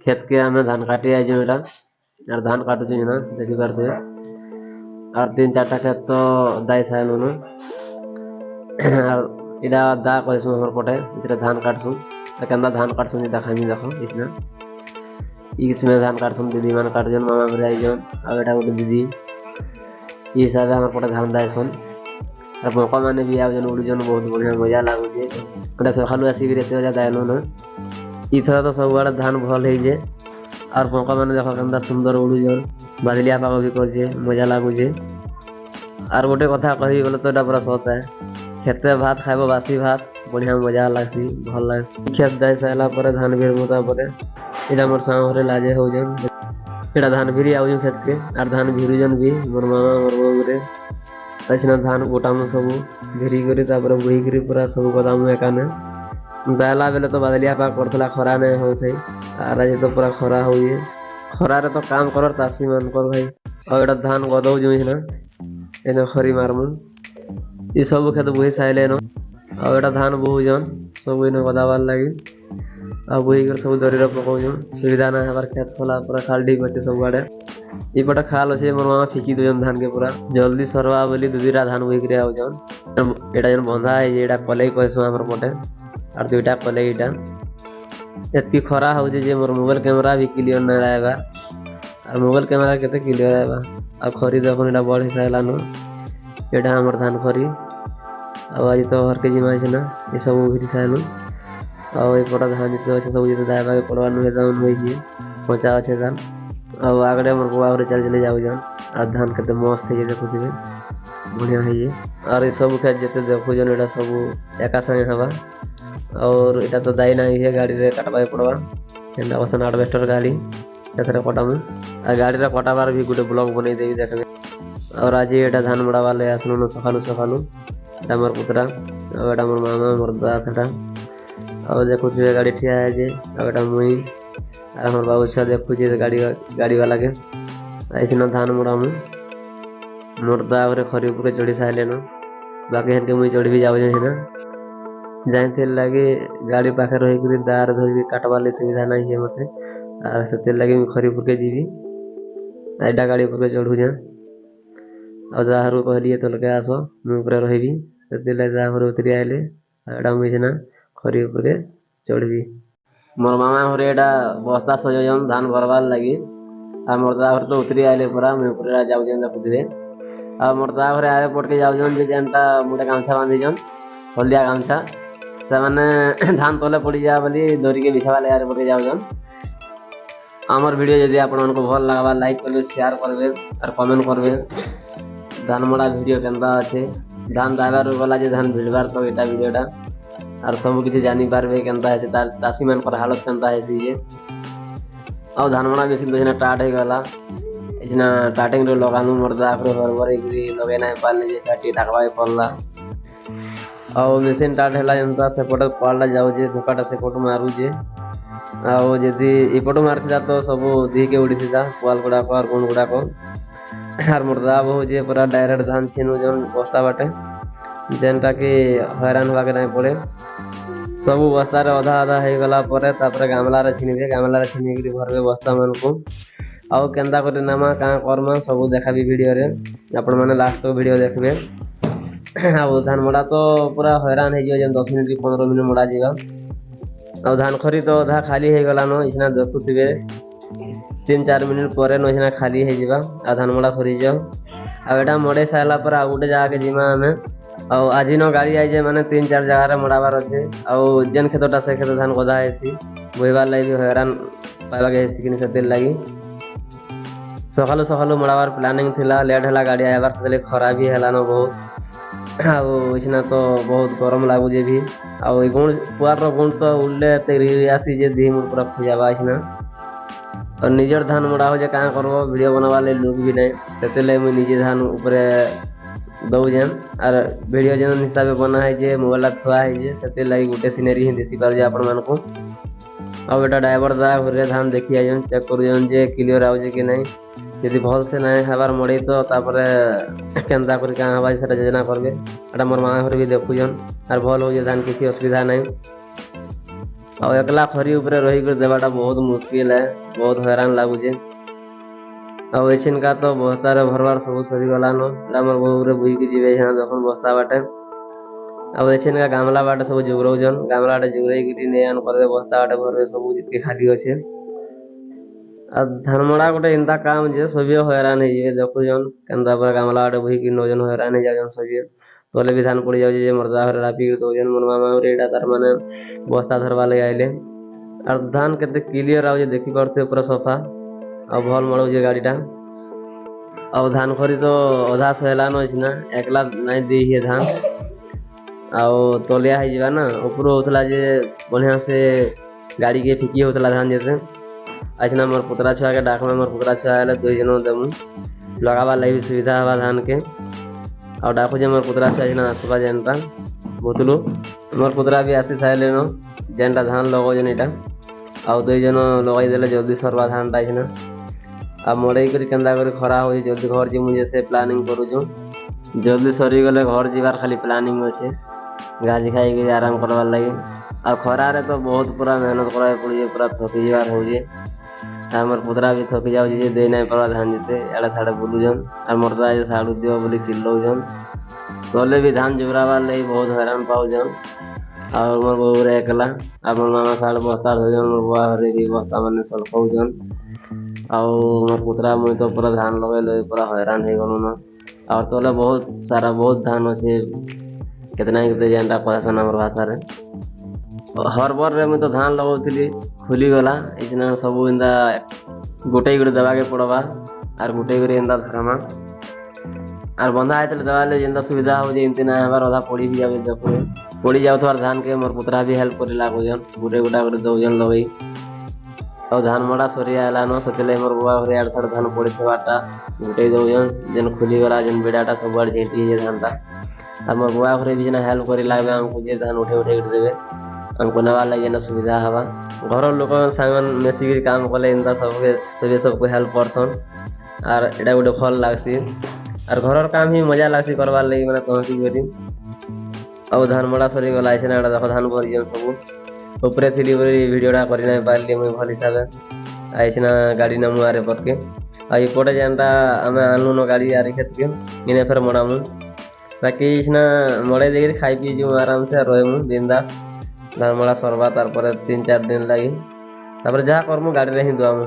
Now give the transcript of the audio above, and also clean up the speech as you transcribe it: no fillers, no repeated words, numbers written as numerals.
खेत के आम धान काटी आई एटा और धान काटुचे ना देखी पारे और 3-4टा खेत तो दाई साइलुन इटा दा कहसु हमर पटे इतरे धान काटसु केंदा धान काटसु देखामी देखो इतना इसमें धान काटसु दीदी मान काटजन मामा मेरे आइजन और एटा गोटे दीदी ये हिसाब हमर पटे धान दाइसन और मौका माने भी आउजन उड़ुजन बहुत बढ़िया मजा लागुचे गोटे सखालु आसी रेते जा दाइलो ना इथर तो सब बड़ा धान भल है जे और मौका माने देखो केंदा सुंदर उड़ुजन बादलिया पाग भी करजे मजा लागुचे और गोटे कथा कहि बोले तो एटा पूरा सत है खेते भात खाइब बासी भात बढ़िया मजा लागसी भल लाग खेत दाई साइला पर धान भिरबो तापर इटा मोर साम घरे लाजे होजन एटा धान भिरी आउजन खेत के और धान भिरुजन भी मोर मामा मोर बहू रे ऐसना धान गोटामु सब भिरी करी तापर बोही करी पूरा सब गोदामु एकाने दाला बेले तो बादलिया पाग करथला खरा नहीं होथे और आज तो पूरा खरा होइए खरा रे तो काम करर तासी मन कर भाई और एटा धान गदौ जोइ ना एने खरी मारमु ये सब खेत बोही साइले न और एटा धान बोहुजन सब इने गदावार लगी और बोही कर सब दरी पकाउजन सुविधा ना हमार खेत खोला पूरा खाल ढीक अच्छे सब आड़े इपटे खाल अच्छे मोर मामा फिकी दोजन धान के पूरा जल्दी सरवा बोली 2-2टा धान बोही कर आउजन एटा जन बंधा है एटा कलई कहसु हमर पटे और 2टा कलई एटा एतकी खरा होजे जे मोर मोबाइल कैमरा भी क्लियर न आएबा और मोबाइल कैमरा केते क्लियर आएबा और खरी देखो एटा बड़ हिसाब न एटा हमर धान खरी और आज तो हर के जिमा ना ये सब भी साइलु और पटा धान जितने अच्छे सब जितने दायबा के पड़वा नुहे दान होइए पहुंचा अच्छे धान और आगड़े हमर बुआ घरे चल चले जाऊ जान और धान केते मस्त है देखो दिबे बढ़िया है ये और ये सब खेत जते देखो जन एटा सब एका संगे हवा और एटा तो दाई नहीं है गाड़ी रे काटबाय पड़वा केंदा वसन हार्वेस्टर गाड़ी एथरे कटाम आ गाड़ी रे कटाबार भी गुटे ब्लॉग बनै देबी देखबे और आज एटा धान मड़ा वाले आसनु न सखालु एटा मोर पुतरा और एटा मोर मामा मोर दादा और देखो जे गाड़ी ठिया है जे और एटा मुई और हमर बाबू छा देखो जे गाड़ी वाला के ऐसना धान मुड़ा मु मोर दा रे खरी ऊपर चढ़ी साइले न बाकी हन के मुई चढ़ी भी जाउ जे ना जाइते लगे गाड़ी पाखे रही कर दार धरी काटवाले सुविधा नहीं है मते और से लगे खरी ऊपर के जीवी एटा गाड़ी ऊपर चढ़ू जा और जाहरू कहलिए तो लगे आसो मुझे ऊपर रही से जाहर उतरी आइले एटा मुझे खरी ऊपर चढ़ी मोर मामा घरे एटा बस्ता सजन धान भरवार लगी और मोर दादा घर तो उतरी आइले पूरा मुझे ऊपर जाऊन देखुए और मोर दादा घरे आगे पट के जाऊन जेनटा मोटे गामछा बांधीजन हल्दिया गामछा से मैंने धान तले पड़ जा बोली दौरी के बिछावा ले पट के जाऊन आमर वीडियो यदि आपको भल लगवा लाइक करबे शेयर करबे और कमेंट करबे धान मड़ा वीडियो केनता अच्छे धान दाबार गला जे धान भिड़बार तो एटा वीडियोटा और सब किसी जानी पारबे केनता है चाषी मान हालत केनता है जे और धान मड़ा बेसी तो टाट हो गला इतना टाटिंग लगानु मर्दा हरबर लगे ना पाले जे काटी ढाकवा पड़ला और मेसीन टाट है जनता सेपट पाला जाऊे धोकाटा सेपट मारुजे आउ जदि इपट मारता तो सब दी के उड़ी था पुआल गुड़ाक और गुण गुड़ाक और मुर्दा बहुजे पूरा डायरेक्ट धान छीनु जन बस्ता बाटे जेनटा कि हैरान होगा नहीं पड़े सब बस्ता रे अधा अधा हो गला पर गामला रे छीनबे गामला रे छीनी के भरबे बस्ता मन को आउ केंदा करे नामा का कर्मा सब देखाबी वीडियो रे आपण माने लास्ट वीडियो देखबे आउ धान मड़ा तो पूरा हैरान हो जे 10 मिनट 15 मिनट मड़ा जीगा और धान खरी तो अधा खाली हो गला न इतना देखुथिबे 3-4 मिनट पर न इतना खाली हो जावा आ धान मड़ा खरी जाओ आ एटा मड़े साइला पर आ गोटे जगह के जिमा हमें और आज न गाड़ी आई जाए माने 3-4 जगह रे मड़ाबार अच्छे और जेन खेतटा से खेत धान गदा हेसी बोईबार लगी भी हैरान पाइबा के हेसी कि से लगी सकालू सकालू मड़ाबार प्लानिंग थिला लेट है गाड़ी आइबार से खरा भी है न बहुत आना तो बहुत गरम लगुचे भी आउ गुण पुआर गुण तो उड़ले आसी जे दी मुड़ पूरा खुजाबा इतना और निजर धान मुड़ा हो क्या करब वीडियो बनवा लुक भी नहीं से मुझे निजे धान ऊपर दौजे और वीडियो जन हिसाब से बना है जे मोबाइल थुआ है से लगी गोटे सीनेरी ही देखी पारे आपण मानक आउ एटा ड्राइवर दा घरे धान देखी आइजन चेक कर जे क्लियर आउजे कि नहीं यदि भल से नहीं हबार मड़ी तो तापर केन्ता कर हवा से योजना करबे एटा मोर माँ घर भी देखुजन और भल हो धान किसी असुविधा नहीं ଆଉ एकला खरी ऊपर रही कर देवाटा बहुत मुश्किल है, बहुत हैरान लगुचे। ଆଉ ଏଛିନକା ତ ବସ୍ତାରେ ଭରବାର୍ ସବୁ ସରିଗଲାନ। ଏଟା ଆମର ବୋଉରେ ବୁହିକି ଯିବେ ଯখন ବସ୍ତା ବାଟେ। ଆଉ ଏଛିନକା ଗାମଲା ବାଟେ ସବୁ ଯୁଗରଉଛନ୍, ଗାମଲା ବାଟେ ଯୁଗରେଇକିରି ନେଇ କରିବେ ବସ୍ତା ବାଟେ ଭରବେ ସବୁ ଯେତିକି ଖାଲି ଅଛେ। ଆଉ ଧାନମଡ଼ା ଗୋଟେ ଏନ୍ତା କାମ ଯେ ସଭିଏ ହଇରାଣ ହେଇଯିବେ ଦେଖୁଛନ୍ କେନ୍ତା ପୁରା ଗାମଲା ବାଟେ ବୁହିକି ନଉଛନ୍, ହଇରାଣ ହେଇଯାଉଛନ୍ ସଭିଏ। ତଲେ ବି ଧାନ ପଡ଼ି ଯାଉଛି ଯେ ମର୍ଦା ଘରେ ରାପିକି ଦଉଛନ୍। ମୋର ମାମା ଘରେ ଏଇଟା ତାର ମାନେ ବସ୍ତା ଧରବାର୍ ଲାଗି ଆଇଲେ। ଆଉ ଧାନ କେତେ କ୍ଲିୟର ଆଉଛେ ଦେଖି ପାରୁଥିବେ ପୁରା ସଫା। ଆଉ ଭଲ ମଳୁଛେ ଗାଡ଼ିଟା। ଆଉ ଧାନ ଖରି ତ ଅଧା ସଇଲାନ ଅଛିନା, ଏକଲା ନାଇଁ ଦେଇ ହୁଏ ଧାନ। ଆଉ ତଲିଆ ହେଇଯିବା ନା, ଉପରୁ ହଉଥିଲା ଯେ ବଢ଼ିଆ ସେ ଗାଡ଼ିକେ ଫିକି ହଉଥିଲା ଧାନ ଯେତେ। ଆଇସିନା मोर पुतरा छुआ के डाकमे, मोर पुतरा छुआ आइले 2 जन देमु लगाबार लागି सुविधा हवा धान के। ଆଉ ଡାକୁଛେ मोर पुतरा छुआ ଯେନ୍ ଆସବା ଯେନ୍ଟା ବୁତଲୁ मोर पुतरा भी आसी साइलेନ ଯେନ୍ଟା ଧାନ ଲଗଉଛନ୍ ଏଇଟା। ଆଉ 2 ଜଣ ଲଗାଇ ଦେଲେ ଜଲ୍ଦି ସରବା ଧାନଟା ଏଇନା। ଆଉ ମଡ଼େଇ କରି କେନ୍ତା କରି ଖରା ହଉଛି ଜଲ୍ଦି ଘର ଯିମୁ ଯେ ସେ ପ୍ଲାନିଂ କରୁଛୁ। ଜଲ୍ଦି ସରିଗଲେ ଘର ଯିବାର ଖାଲି ପ୍ଲାନିଂ ଅଛେ, ଗାଜି ଖାଇକି ଆରାମ କରବାର୍ ଲାଗି। ଆଉ ଖରାରେ ତ ବହୁତ ପୁରା ମେହନତ କରିବାକୁ ପଡ଼ୁଛେ, ପୁରା ଥକି ଯିବାର ହଉଛେ। ଆମର ପୁତରା ବି ଥକି ଯାଉଛି ଯେ ଦେଇ ନାଇଁ ପାରବା ଧାନ ଯେତେ, ଇଆଡ଼େ ସାଡ଼େ ବୁଲୁଛନ୍। ଆଉ ମର୍ଦା ଯେ ସାଡ଼ୁ ଦିଅ ବୋଲି ଚିଲ୍ଲଉଛନ୍। ତଲେ ବି ଧାନ ଜୁଗରାବାର୍ ଲାଗି ବହୁତ ହଇରାଣ ପାଉଛନ୍। ଆଉ ମୋର ବୋଉରେ ଏକଲା, ଆଉ ମୋର ମାମା ସାଡ଼େ ବସ୍ତା ଧରୁଛନ୍, ମୋର ବୁଆ ଘରେ ବି ବସ୍ତା ମାନେ ସଲକଉଛନ୍। ଆଉ ମୋର ପୁତରା ମୁଇଁ ତ ପୁରା ଧାନ ଲଗେଇ ଲଗେଇ ପୁରା ହଇରାଣ ହେଇଗଲୁନ। ଆଉ ତଲେ ବହୁତ ସାରା ବହୁତ ଧାନ ଅଛେ, କେତେ ନା କେତେ ଯେନ୍ଟା କହେସନ୍ ଆମର ଭାଷାରେ। ହର୍ବରରେ ମୁଇଁ ତ ଧାନ ଲଗଉଥିଲି ଖୁଲିଗଲା, ଏଇସିନା ସବୁ ଏନ୍ତା ଗୋଟେଇ କରି ଦେବାକେ ପଡ଼ବା। ଆର୍ ଗୋଟେଇ କରି ଏନ୍ତା ଧରମା। ଆର୍ ବନ୍ଧା ହେଇଥିଲେ ଦେବାର୍ ଲାଗି ଯେନ୍ତା ସୁବିଧା ହଉଛେ ଏମିତି ନାଇଁ ହେବାର, ଅଧା ପଡ଼ି ବି ଯାଉଛେ ଦେଖୁଛେ। ପଡ଼ି ଯାଉଥିବାର ଧାନକେ ମୋର ପୁତରା ବି ହେଲ୍ପ କରି ଲାଗୁଛନ୍, ଗୁଟେ ଗୁଟା କରି ଦଉଛନ୍ ଲଗେଇ। ଆଉ ଧାନ ମଡ଼ା ସରି ଆଇଲାନ, ସେଥିଲାଗି ମୋର ବୁଆ ଘରେ ଇଆଡ଼େ ସିଆଡ଼େ ଧାନ ପଡ଼ିଥିବାରଟା ଗୁଟେଇ ଦଉଛନ୍। ଯେନ୍ ଖୁଲିଗଲା ଯେନ୍ ବିଡ଼ାଟା ସବୁଆଡ଼େ ଝିଣ୍ଟି ହେଇଛେ ଧାନଟା। ଆଉ ମୋର ବୁଆ ଘରେ ବି ଯେନ୍ ହେଲ୍ପ କରି ଲାଗବେ ଆମକୁ ଯେ ଧାନ ଉଠେଇ ଉଠେଇକିରି ଦେବେ, ଆମକୁ ନେବାର୍ ଲାଗି ଏନ୍ତା ସୁବିଧା ହେବା। ଘରର ଲୋକ ସାଙ୍ଗମାନେ ମିଶିକିରି କାମ କଲେ ଏନ୍ତା ସବେ सबକୁ ହେଲ୍ପ କରସନ୍। ଆର୍ ଏଇଟା ଗୋଟେ ଭଲ୍ ଲାଗ୍ସି। ଆର୍ ଘରର କାମ ହିଁ ମଜା ଲାଗ୍ସି କରବାର୍ ଲାଗି, ମାନେ ତହକି କରି। ଆଉ ଧାନ ମଡ଼ା ସରିଗଲା, ଏଇସିନା ଏଇଟା ଦେଖ ଧାନ ଭରିଛନ୍ ସବୁ। ଉପରେ ଥିଲି ବୋଲି ଭିଡ଼ିଓଟା କରି ନାଇଁ ପାରିଲି ମୁଇଁ ଭଲ୍ ହିସାବେ। ଆଇସିନା ଗାଡ଼ି ନେମୁ ଆରେ ପଟକେ। ଆଉ ଏପଟେ ଯେନ୍ଟା ଆମେ ଆନଲୁନ ଗାଡ଼ି ଆରି କ୍ଷେତ୍କେ, ଇନେ ଫେର୍ ମଡ଼ାମୁ। ବାକି ଏଇସିନା ମଡ଼େଇ ଦେଇକିରି ଖାଇ ପିଇ ଯିମୁ ଆରାମସେ ରହେମୁ ବିନ୍ଦାସ୍। ଧାନ ମଡ଼ା ସରବା ତାର୍ ପରେ 3-4 ଦିନ ଲାଗି, ତାପରେ ଯାହା କରମୁ ଗାଡ଼ିରେ ହିଁ ଦୁଆମୁ।